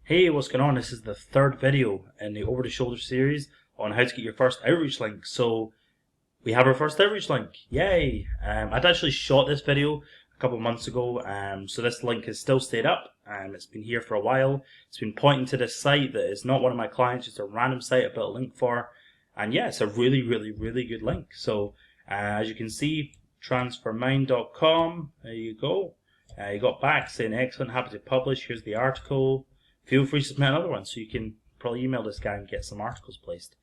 Hey, what's going on? This is the third video in the Over the Shoulder series on how to get your first outreach link. So we have our first outreach link. Yay! I'd actually shot this video a couple of months ago, so this link has still stayed up. It's been here for a while. It's been pointing to this site that is not one of my clients, just a random site I built a link for. And yeah, it's a really good link. So as you can see, transfermind.com, there you go. You got back saying excellent, happy to publish, here's the article. Feel free to submit another one, so you can probably email this guy and get some articles placed.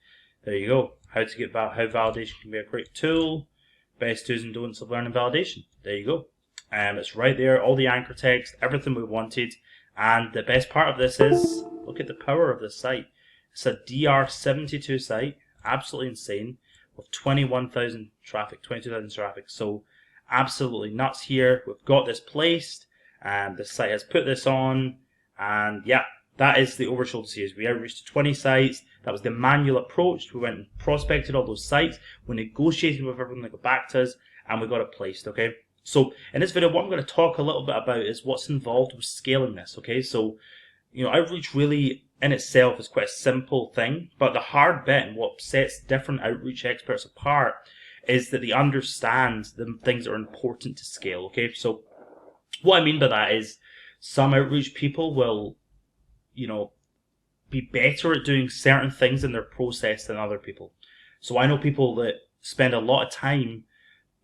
There you go. How validation can be a great tool. Best do's and don'ts of learning validation. There you go. It's right there, all the anchor text, everything we wanted. And the best part of this is, look at the power of this site. It's a DR72 site, absolutely insane, with 21,000 traffic, 22,000 traffic. So absolutely nuts here. We've got this placed, and the site has put this on. And yeah, that is the Over Shoulder series. We outreached to 20 sites. That was the manual approach. We went and prospected all those sites. We negotiated with everyone that got back to us, and we got it placed, okay? So in this video, what I'm going to talk a little bit about is what's involved with scaling this, okay? So, outreach really in itself is quite a simple thing, but the hard bit and what sets different outreach experts apart is that they understand the things that are important to scale, okay? So what I mean by that is some outreach people will, be better at doing certain things in their process than other people. So I know people that spend a lot of time,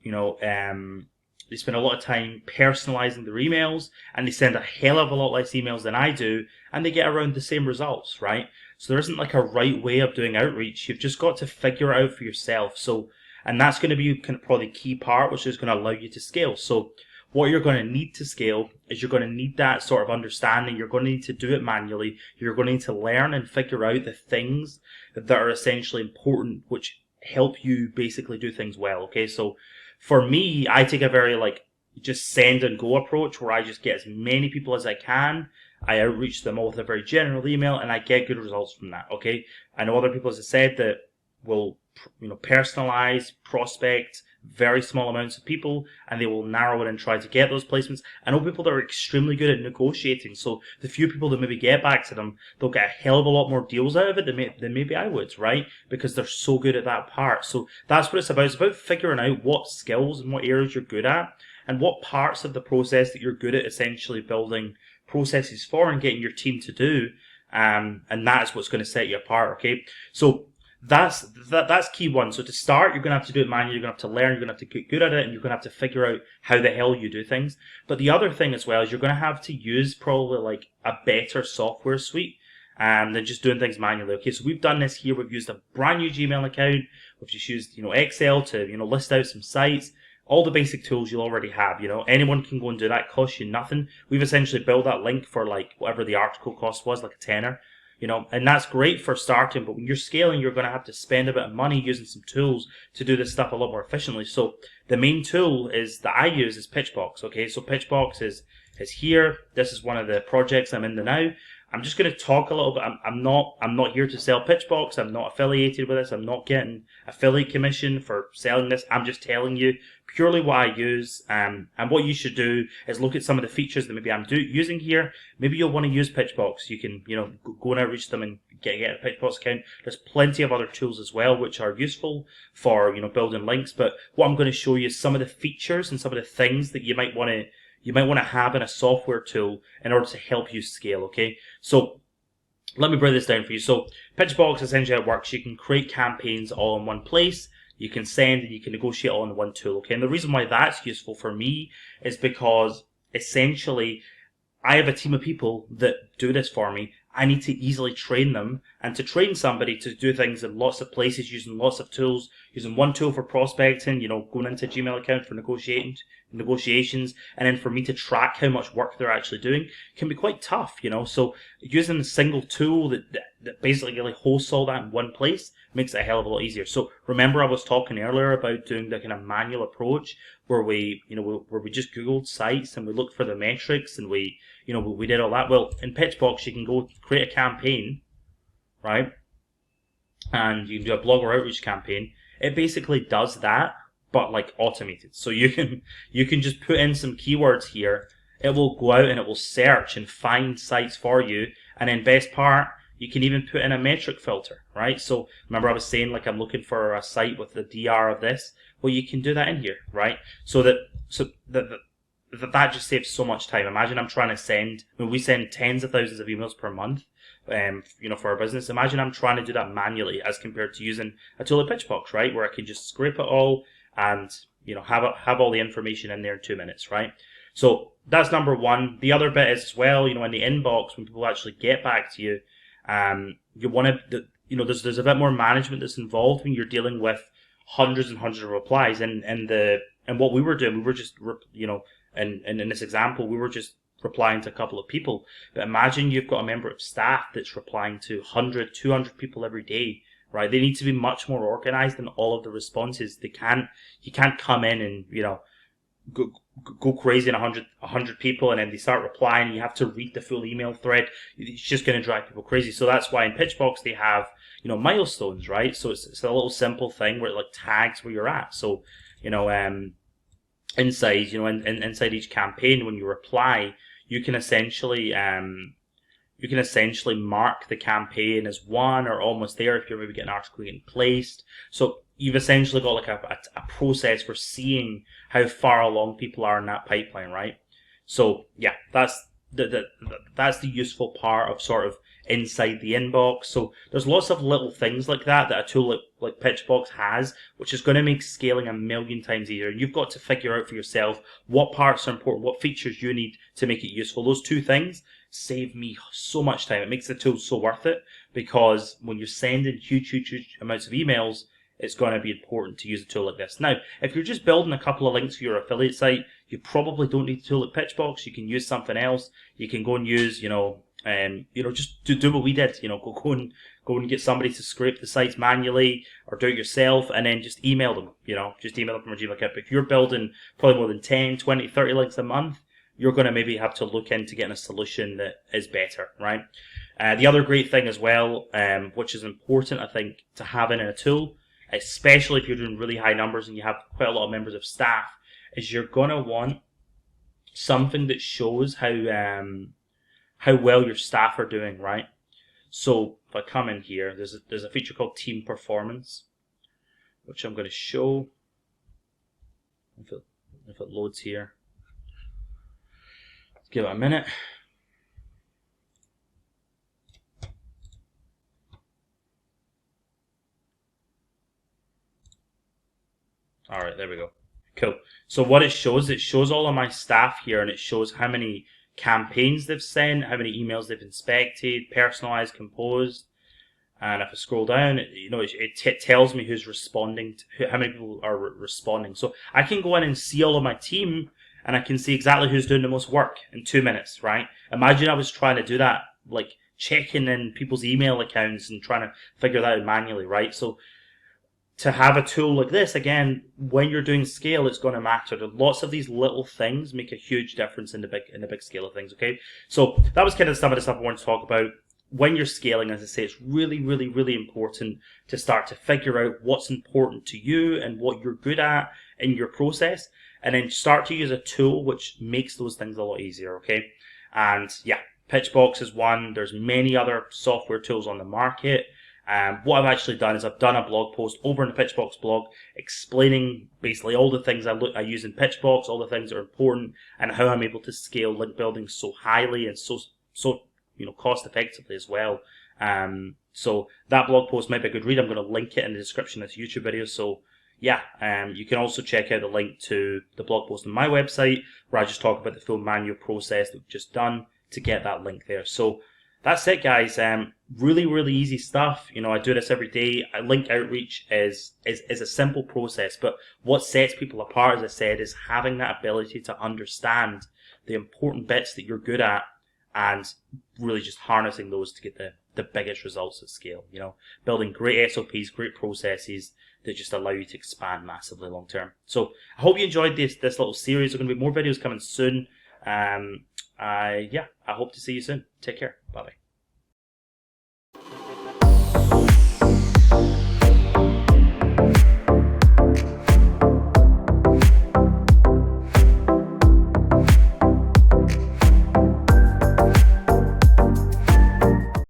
they spend a lot of time personalizing their emails, and they send a hell of a lot less emails than I do, and they get around the same results, right? So there isn't like a right way of doing outreach. You've just got to figure it out for yourself. So, and that's going to be probably the key part, which is going to allow you to scale. So what you're going to need to scale is you're going to need that sort of understanding. You're going to need to do it manually. You're going to need to learn and figure out the things that are essentially important, which help you basically do things well, okay? So for me, I take a very just send and go approach where I just get as many people as I can. I outreach them all with a very general email, and I get good results from that, okay? I know other people, as I said, that will personalize, prospect very small amounts of people, and they will narrow it and try to get those placements. I know people that are extremely good at negotiating, so the few people that maybe get back to them, they'll get a hell of a lot more deals out of it than maybe I would, right? Because they're so good at that part. So that's what it's about. It's about figuring out what skills and what areas you're good at, and what parts of the process that you're good at essentially building processes for and getting your team to do, and that's what's going to set you apart, okay? So that's key one. So to start, you're going to have to do it manually, you're going to have to learn, you're going to have to get good at it, and you're going to have to figure out how the hell you do things. But the other thing as well is you're going to have to use probably a better software suite than just doing things manually. Okay, so we've done this here. We've used a brand new Gmail account. We've just used Excel to list out some sites. All the basic tools you'll already have. Anyone can go and do that. It costs you nothing. We've essentially built that link for whatever the article cost was, like a tenner. And that's great for starting, but when you're scaling, you're going to have to spend a bit of money using some tools to do this stuff a lot more efficiently. So the main tool that I use is Pitchbox. Okay, so Pitchbox is here. This is one of the projects I'm in now. I'm just going to talk a little bit. I'm not here to sell Pitchbox. I'm not affiliated with this. I'm not getting affiliate commission for selling this. I'm just telling you purely what I use. And what you should do is look at some of the features that maybe I'm using here. Maybe you'll want to use Pitchbox. You can go and outreach them and get a Pitchbox account. There's plenty of other tools as well which are useful for building links. But what I'm going to show you is some of the features and some of the things that you might want to have in a software tool in order to help you scale, okay? So let me break this down for you. So Pitchbox, essentially how it works, you can create campaigns all in one place. You can send and you can negotiate all in one tool, okay? And the reason why that's useful for me is because essentially I have a team of people that do this for me. I need to easily train them, and to train somebody to do things in lots of places, using lots of tools, using one tool for prospecting, going into a Gmail account for negotiations, and then for me to track how much work they're actually doing can be quite tough, So using a single tool that basically really hosts all that in one place makes it a hell of a lot easier. So remember I was talking earlier about doing the kind of manual approach where we just Googled sites and we looked for the metrics and we did all that. Well, in Pitchbox, you can go create a campaign, right? And you can do a blog or outreach campaign. It basically does that, but automated. So you can just put in some keywords here It will go out and it will search and find sites for you. And then best part, you can even put in a metric filter, right? So remember I was saying like I'm looking for a site with the DR of this. Well, you can do that in here, right? That just saves so much time. Imagine I'm trying to send, when we send tens of thousands of emails per month, for our business. Imagine I'm trying to do that manually as compared to using a tool like Pitchbox, right? Where I can just scrape it all and, have all the information in there in 2 minutes, right? So that's number one. The other bit is as well, in the inbox, when people actually get back to you, you want to, there's a bit more management that's involved when you're dealing with hundreds and hundreds of replies. And what we were doing, we were just, and in this example, we were just replying to a couple of people. But imagine you've got a member of staff that's replying to 100, 200 people every day, right? They need to be much more organized in all of the responses. You can't come in and, go crazy in 100 people and then they start replying and you have to read the full email thread. It's just going to drive people crazy. So that's why in Pitchbox they have, milestones, right? So it's a little simple thing where it like tags where you're at. So, inside, inside each campaign, when you reply, you can essentially mark the campaign as one or almost there if you're maybe getting an article getting placed. So you've essentially got like a process for seeing how far along people are in that pipeline, right? So yeah, that's the useful part of sort of inside the inbox. So there's lots of little things like that a tool like Pitchbox has, which is going to make scaling a million times easier. You've got to figure out for yourself what parts are important, what features you need to make it useful. Those two things save me so much time. It makes the tool so worth it, because when you're sending huge amounts of emails, it's going to be important to use a tool like this. Now, if you're just building a couple of links for your affiliate site, you probably don't need a tool like Pitchbox. You can use something else. You can go and use, just do what we did. Go and get somebody to scrape the sites manually, or do it yourself, and then just email them. Just email them from a Gmail account. But if you're building probably more than 10, 20, 30 links a month, you're going to maybe have to look into getting a solution that is better, right? The other great thing as well, which is important, I think, to have in a tool, especially if you're doing really high numbers and you have quite a lot of members of staff, is you're going to want something that shows how well your staff are doing, right? So if I come in here, there's a feature called Team Performance, which I'm going to show if it loads here. Let's give it a minute. All right, there we go. Cool. So what it shows all of my staff here, and it shows how many campaigns they've sent, how many emails they've inspected, personalized, composed. And if I scroll down, it tells me who's responding, how many people are responding. So I can go in and see all of my team, and I can see exactly who's doing the most work in 2 minutes, right? Imagine I was trying to do that, like checking in people's email accounts and trying to figure that out manually, right? So to have a tool like this, again, when you're doing scale, it's going to matter. Lots of these little things make a huge difference in the big scale of things, okay? So that was kind of some of the stuff I wanted to talk about. When you're scaling, as I say, it's really, really, really important to start to figure out what's important to you and what you're good at in your process, and then start to use a tool which makes those things a lot easier, okay? And yeah, Pitchbox is one. There's many other software tools on the market. What I've actually done is I've done a blog post over in the Pitchbox blog explaining basically all the things I use in Pitchbox, all the things that are important, and how I'm able to scale link building so highly and so cost effectively as well. So that blog post might be a good read. I'm going to link it in the description of this YouTube video. So yeah, you can also check out the link to the blog post on my website where I just talk about the full manual process that we've just done to get that link there. So that's it, guys. Really, really easy stuff. I do this every day. Link outreach is a simple process, but what sets people apart, as I said, is having that ability to understand the important bits that you're good at and really just harnessing those to get the biggest results at scale. Building great SOPs, great processes that just allow you to expand massively long term. So I hope you enjoyed this little series. There are going to be more videos coming soon. I hope to see you soon. Take care. Bye bye.